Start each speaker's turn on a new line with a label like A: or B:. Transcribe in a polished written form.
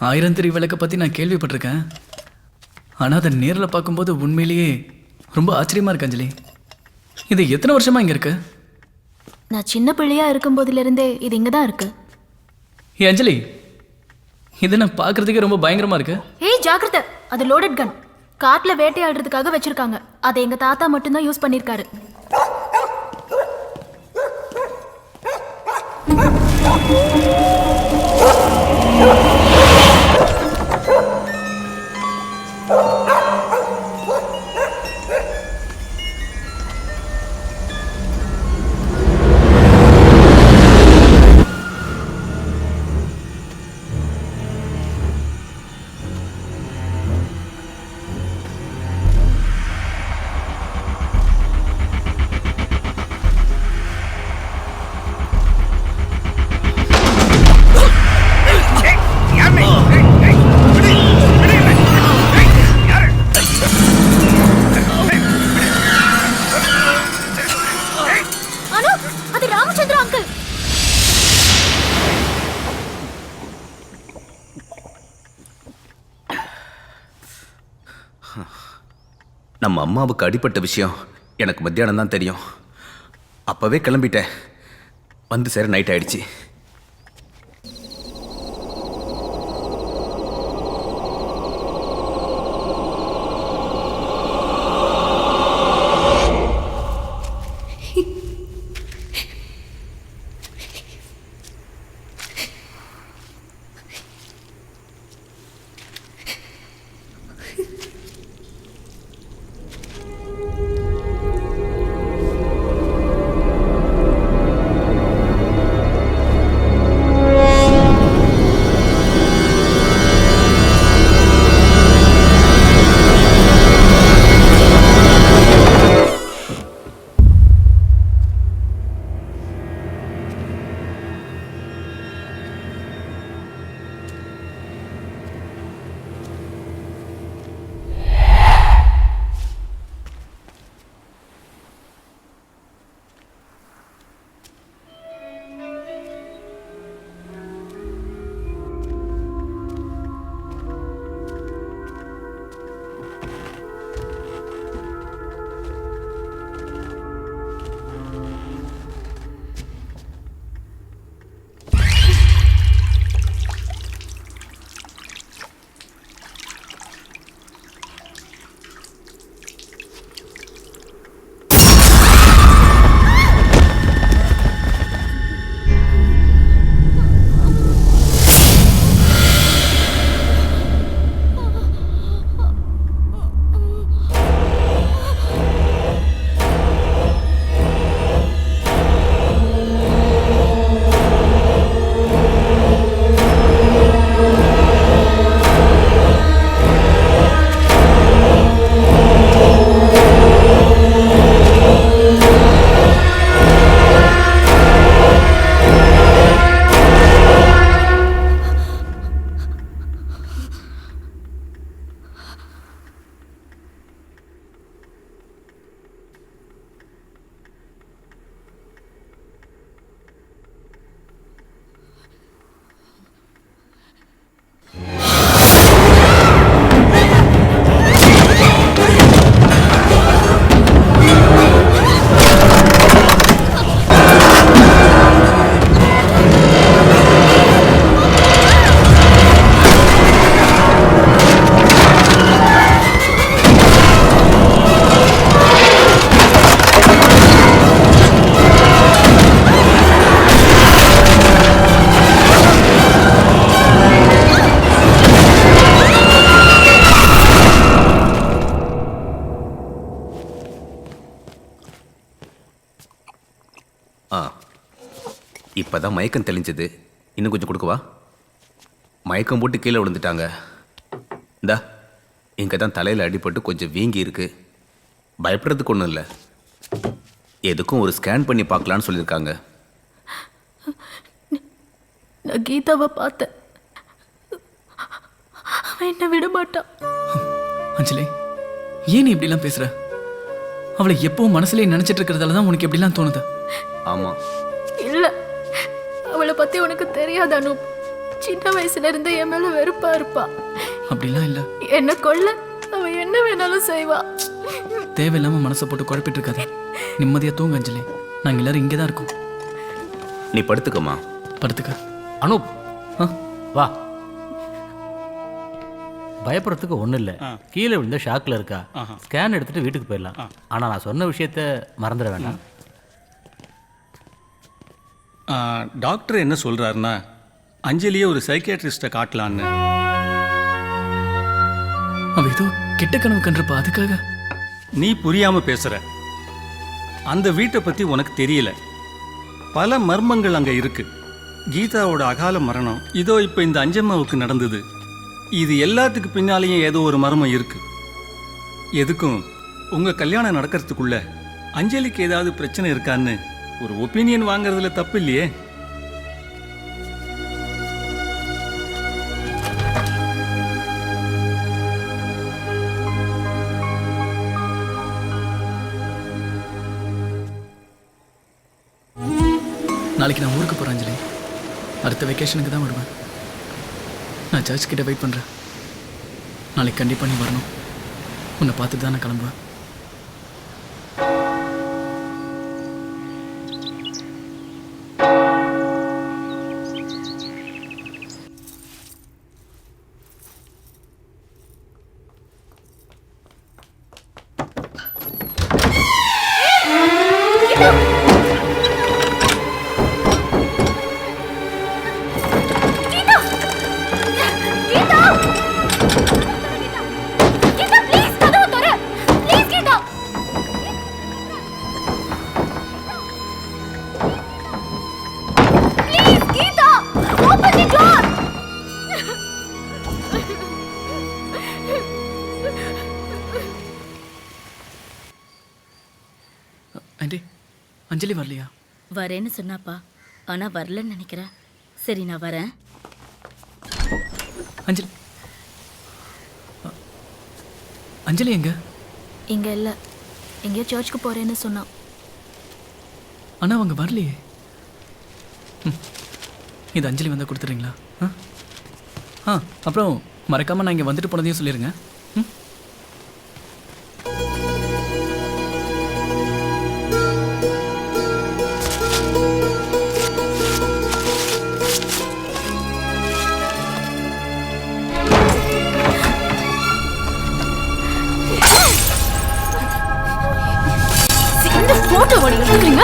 A: ஆயிரம் திரி விளக்கை பற்றி நான் கேள்விப்பட்டிருக்கேன். ஆனால் அதை நேரில் பார்க்கும்போது உண்மையிலேயே ரொம்ப ஆச்சரியமாக இருக்கு அஞ்சலி. இது எத்தனை வருஷமாக இங்கே இருக்கு?
B: நான் சின்ன பிள்ளையா இருக்கும்போதிலிருந்தே இது இங்கே தான் இருக்கு.
A: ஏ அஞ்சலி, இது நான் பார்க்குறதுக்கே ரொம்ப பயங்கரமாக இருக்கு.
B: ஏய் ஜாக்கிரதை, அது லோடட் கன். காட்டில் வேட்டையாடுறதுக்காக வச்சிருக்காங்க. அதை எங்கள் தாத்தா மட்டும்தான் யூஸ் பண்ணியிருக்காரு.
C: நம்ம அம்மாவுக்கு அடிப்பட்ட விஷயம் எனக்கு மத்தியானம் தான் தெரியும். அப்போவே கிளம்பிட்டேன். வந்து சரி நைட் ஆயிடுச்சு. இப்போ தான் மயக்கம் தெளிஞ்சது. இன்னும் கொஞ்சம் கொடுக்கவா? மயக்கம் போட்டு கீழே விழுந்துட்டாங்க. இந்தா இங்கே தான் தலையில் அடிபட்டு கொஞ்சம் வீங்கி இருக்கு. பயப்படுறதுக்கு ஒன்றும் இல்லை. எதுக்கும் ஒரு ஸ்கேன் பண்ணி பார்க்கலான்னு சொல்லியிருக்காங்க.
B: நான் கீதாவை பார்த்தேன். அவன் என்ன விட மாட்டான்.
A: அஞ்சலி, ஏன் நீ இப்படிலாம் பேசுற? அவளை எப்பவும் மனசுலேயே நினைச்சிட்டு இருக்கிறதால தான் உனக்கு எப்படிலாம் தோணுது?
C: ஆமா.
B: இல்ல, அவளை பத்தி உனக்கு தெரியாது அனூப். சின்ன வயசுல இருந்து என் மேல வெறுப்பா இருப்பா.
A: அப்படிலாம் இல்லை.
B: என்ன கொல்ல அவ என்ன வேணாலும் செய்வா.
A: தேவையில்லாம மனசை போட்டு குழப்பிட்டு இருக்காது. நிம்மதியா தூங்க அஞ்சலி. நாங்கள் எல்லாரும் இங்கே தான் இருக்கோம்.
C: நீ படுத்துக்கம்மா.
A: படுத்துக்க.
D: அனூப்
A: ஆ
D: வா. பயப்படுறதுக்கு ஒன்றும் இல்லை. கீழே விழுந்த ஷாக்கில் இருக்கா. ஸ்கேன் எடுத்துட்டு வீட்டுக்கு போயிடலாம். ஆனால் நான் சொன்ன விஷயத்த மறந்துட வேண்டாம்.
E: டாக்டர் என்ன சொல்கிறாருன்னா அஞ்சலியை ஒரு சைக்கியாட்ரிஸ்ட்டை காட்டலான்னு.
A: அவ ஏதோ கெட்ட கனவு கண்டிருப்பா, அதுக்காக.
E: நீ புரியாமல் பேசுகிற. அந்த வீட்டை பற்றி உனக்கு தெரியல. பல மர்மங்கள் அங்கே இருக்கு. கீதாவோட அகால மரணம் இதோ இப்போ இந்த அஞ்சம்மாவுக்கு நடந்தது. இது எல்லாத்துக்கு பின்னாலேயும் ஏதோ ஒரு மர்மம் இருக்கு. எதுக்கும் உங்கள் கல்யாணம் நடக்கிறதுக்குள்ள அஞ்சலிக்கு ஏதாவது பிரச்சனை இருக்கான்னு ஒரு ஒப்பீனியன் வாங்குறதுல தப்பு இல்லையே.
A: நாளைக்கு நான் ஊருக்கு போகிறேன் அஞ்சலி. அடுத்த வெக்கேஷனுக்கு தான் வருவேன். நான் சர்ச் கிட்ட வெயிட் பண்ணுறேன். நாளைக்கு கண்டிப்பாக நீ வரணும். உன்னை பார்த்துட்டு தான் நான் கிளம்புவேன். ஆண்டி, அஞ்சலி வரலையா?
F: வரேன்னு சொன்னாப்பா, ஆனால் வரலன்னு நினைக்கிறேன். சரி, நான் வரேன்.
A: அஞ்சலி அஞ்சலி எங்க?
B: இங்க இல்ல, எங்கேயோ சர்ச்சுக்கு போறேன்னு சொன்னான்.
A: ஆனா அவங்க வரலையே. இது அஞ்சலி வந்தால் கொடுத்துறீங்களா? அப்புறம் மறக்காம நான் இங்கே வந்துட்டு போனதையும் சொல்லிடுங்க.
B: போட்டோ எடுக்கிறீங்க.